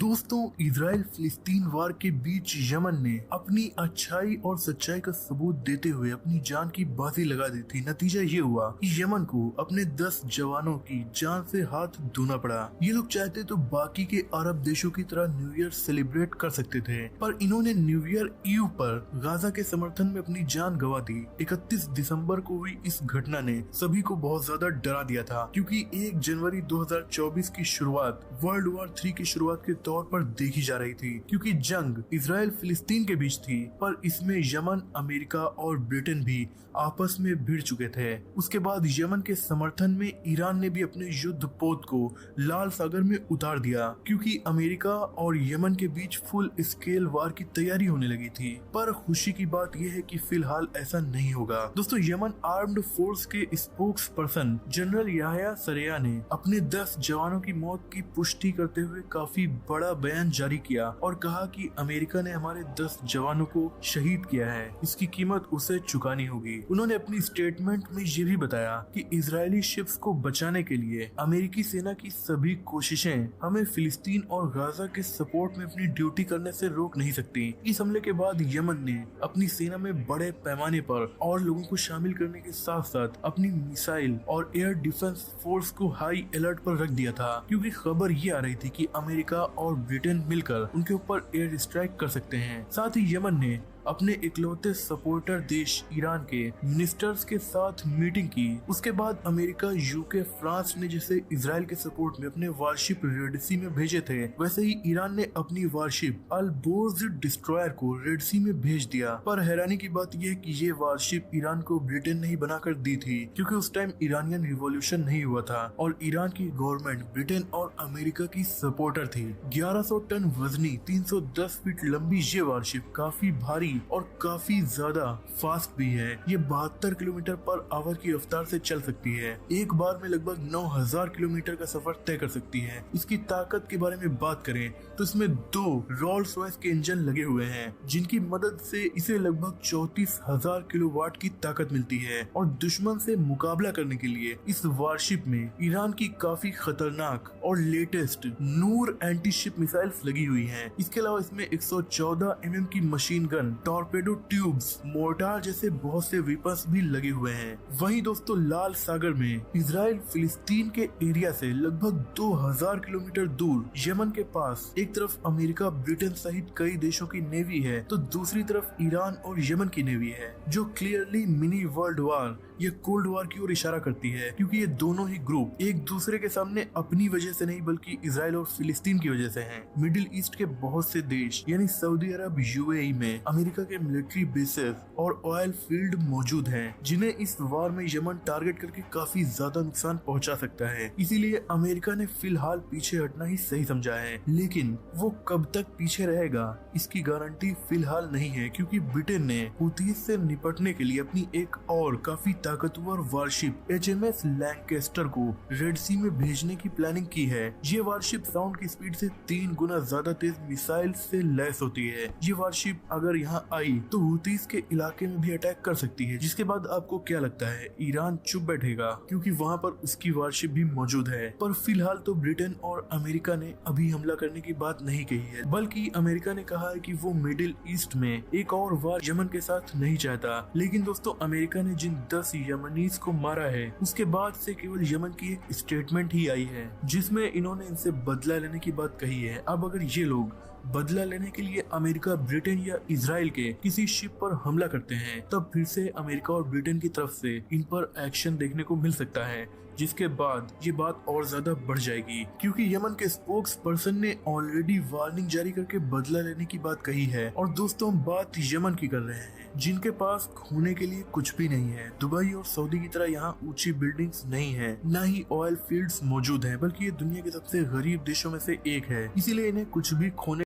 दोस्तों, इजराइल फिलिस्तीन वार के बीच यमन ने अपनी अच्छाई और सच्चाई का सबूत देते हुए अपनी जान की बाजी लगा दी थी। नतीजा ये हुआ कि यमन को अपने 10 जवानों की जान से हाथ धोना पड़ा। ये लोग चाहते तो बाकी के अरब देशों की तरह न्यू ईयर सेलिब्रेट कर सकते थे, पर इन्होंने न्यू ईयर ईव पर गाजा के समर्थन में अपनी जान गंवा दी। 31 दिसंबर को हुई इस घटना ने सभी को बहुत ज्यादा डरा दिया था, क्योंकि 1 जनवरी 2024 की शुरुआत वर्ल्ड वॉर 3 की शुरुआत के तौर पर देखी जा रही थी, क्योंकि जंग इजराइल फिलिस्तीन के बीच थी, पर इसमें यमन, अमेरिका और ब्रिटेन भी आपस में भिड़ चुके थे। उसके बाद यमन के समर्थन में ईरान ने भी अपने युद्ध पोत को लाल सागर में उतार दिया, क्योंकि अमेरिका और यमन के बीच फुल स्केल वार की तैयारी होने लगी थी। पर खुशी की बात यह है कि फिलहाल ऐसा नहीं होगा। दोस्तों, यमन आर्म्ड फोर्स के spokes person general Yahya Sareya ने अपने 10 जवानों की मौत की पुष्टि करते हुए काफी बड़ा बयान जारी किया और कहा कि अमेरिका ने हमारे 10 जवानों को शहीद किया है, इसकी कीमत उसे चुकानी होगी। उन्होंने अपनी स्टेटमेंट में ये भी बताया कि इजरायली शिप्स को बचाने के लिए अमेरिकी सेना की सभी कोशिशें हमें फिलिस्तीन और गाजा के सपोर्ट में अपनी ड्यूटी करने से रोक नहीं सकती। इस हमले के बाद यमन ने अपनी सेना में बड़े पैमाने पर और लोगों को शामिल करने के साथ साथ अपनी मिसाइल और एयर डिफेंस फोर्स को हाई अलर्ट पर रख दिया था, क्योंकि खबर ये आ रही थी कि अमेरिका और ब्रिटेन मिलकर उनके ऊपर एयर स्ट्राइक कर सकते हैं। साथ ही यमन ने अपने इकलौते सपोर्टर देश ईरान के मिनिस्टर्स के साथ मीटिंग की। उसके बाद अमेरिका, यूके, फ्रांस ने जैसे इजराइल के सपोर्ट में अपने वारशिप रेड सी में भेजे थे, वैसे ही ईरान ने अपनी वारशिप अल बोर्ज डिस्ट्रॉयर को रेड सी में भेज दिया। पर हैरानी की बात यह है कि ये वारशिप ईरान को ब्रिटेन ने ही बनाकर दी थी, क्योंकि उस टाइम ईरानियन रिवॉल्यूशन नहीं हुआ था और ईरान की गवर्नमेंट ब्रिटेन और अमेरिका की सपोर्टर थी। 1100 टन वजनी 310 फीट लंबी ये वारशिप काफी भारी और काफी ज्यादा फास्ट भी है। ये 72 किलोमीटर पर आवर की रफ्तार से चल सकती है। एक बार में लगभग 9000 किलोमीटर का सफर तय कर सकती है। इसकी ताकत के बारे में बात करें तो इसमें 2 रोल्स रॉयस के इंजन लगे हुए हैं, जिनकी मदद से इसे लगभग 34,000 किलोवाट की ताकत मिलती है। और दुश्मन से मुकाबला करने के लिए इस वारशिप में ईरान की काफी खतरनाक और लेटेस्ट नूर एंटी शिप मिसाइल्स लगी हुई हैं। इसके अलावा इसमें 114 mm की machine gun, torpedo tubes, mortar जैसे बहुत से वेपन्स भी लगे हुए हैं। वहीं दोस्तों, लाल सागर में इजराइल फिलिस्तीन के एरिया से लगभग 2000 किलोमीटर दूर यमन के पास एक तरफ अमेरिका, ब्रिटेन सहित कई देशों की नेवी है, तो दूसरी तरफ ईरान और यमन की नेवी है, जो क्लियरली मिनी वर्ल्ड वॉर या कोल्ड वॉर की ओर इशारा करती है, क्योंकि ये दोनों ही ग्रुप एक दूसरे के सामने अपनी वजह से नहीं बल्कि इजराइल और फिलिस्तीन की वजह से हैं। मिडिल ईस्ट के बहुत से देश यानी सऊदी अरब, यूएई में अमेरिका के मिलिट्री बेसेस और ऑयल फील्ड मौजूद हैं, जिन्हें इस वार में यमन टारगेट करके काफी ज्यादा नुकसान पहुंचा सकता है। इसीलिए अमेरिका ने फिलहाल पीछे हटना ही सही समझा है, लेकिन वो कब तक पीछे रहेगा इसकी गारंटी फिलहाल नहीं है, क्योंकि ब्रिटेन ने हुतीज से निपटने के लिए अपनी एक और काफी ताकतवर वारशिप HMS लैंकेस्टर को रेड सी में भेजने की प्लानिंग की है। ये वारशिप साउंड की स्पीड से 3 गुना ज्यादा तेज मिसाइल से लैस होती है। ये वारशिप अगर यहाँ आई तो हुतीज के इलाके में भी अटैक कर सकती है, जिसके बाद आपको क्या लगता है, ईरान चुप बैठेगा क्योंकि वहाँ पर उसकी वारशिप भी मौजूद है? पर फिलहाल तो ब्रिटेन और अमेरिका ने अभी हमला करने की बात नहीं कही है, बल्कि अमेरिका ने कहा है कि वो मिडिल ईस्ट में एक और वार यमन के साथ नहीं चाहता। लेकिन दोस्तों, अमेरिका ने जिन 10 यमनीज को मारा है, उसके बाद से केवल यमन की एक स्टेटमेंट ही आई है, जिसमें इन्होंने इनसे बदला लेने की बात कही है। अब अगर ये लोग बदला लेने के लिए अमेरिका, ब्रिटेन या इजराइल के किसी शिप पर हमला करते हैं, तब फिर से अमेरिका और ब्रिटेन की तरफ से इन पर एक्शन देखने को मिल सकता है, जिसके बाद ये बात और ज्यादा बढ़ जाएगी, क्योंकि यमन के स्पोक्स पर्सन ने ऑलरेडी वार्निंग जारी करके बदला लेने की बात कही है। और दोस्तों, हम बात यमन की कर रहे हैं, जिनके पास खोने के लिए कुछ भी नहीं है। दुबई और सऊदी की तरह यहाँ ऊंची बिल्डिंग्स नहीं है, न ही ऑयल फील्ड्स मौजूद हैं, बल्कि ये दुनिया के सबसे गरीब देशों में से एक है। इसीलिए इन्हें कुछ भी खोने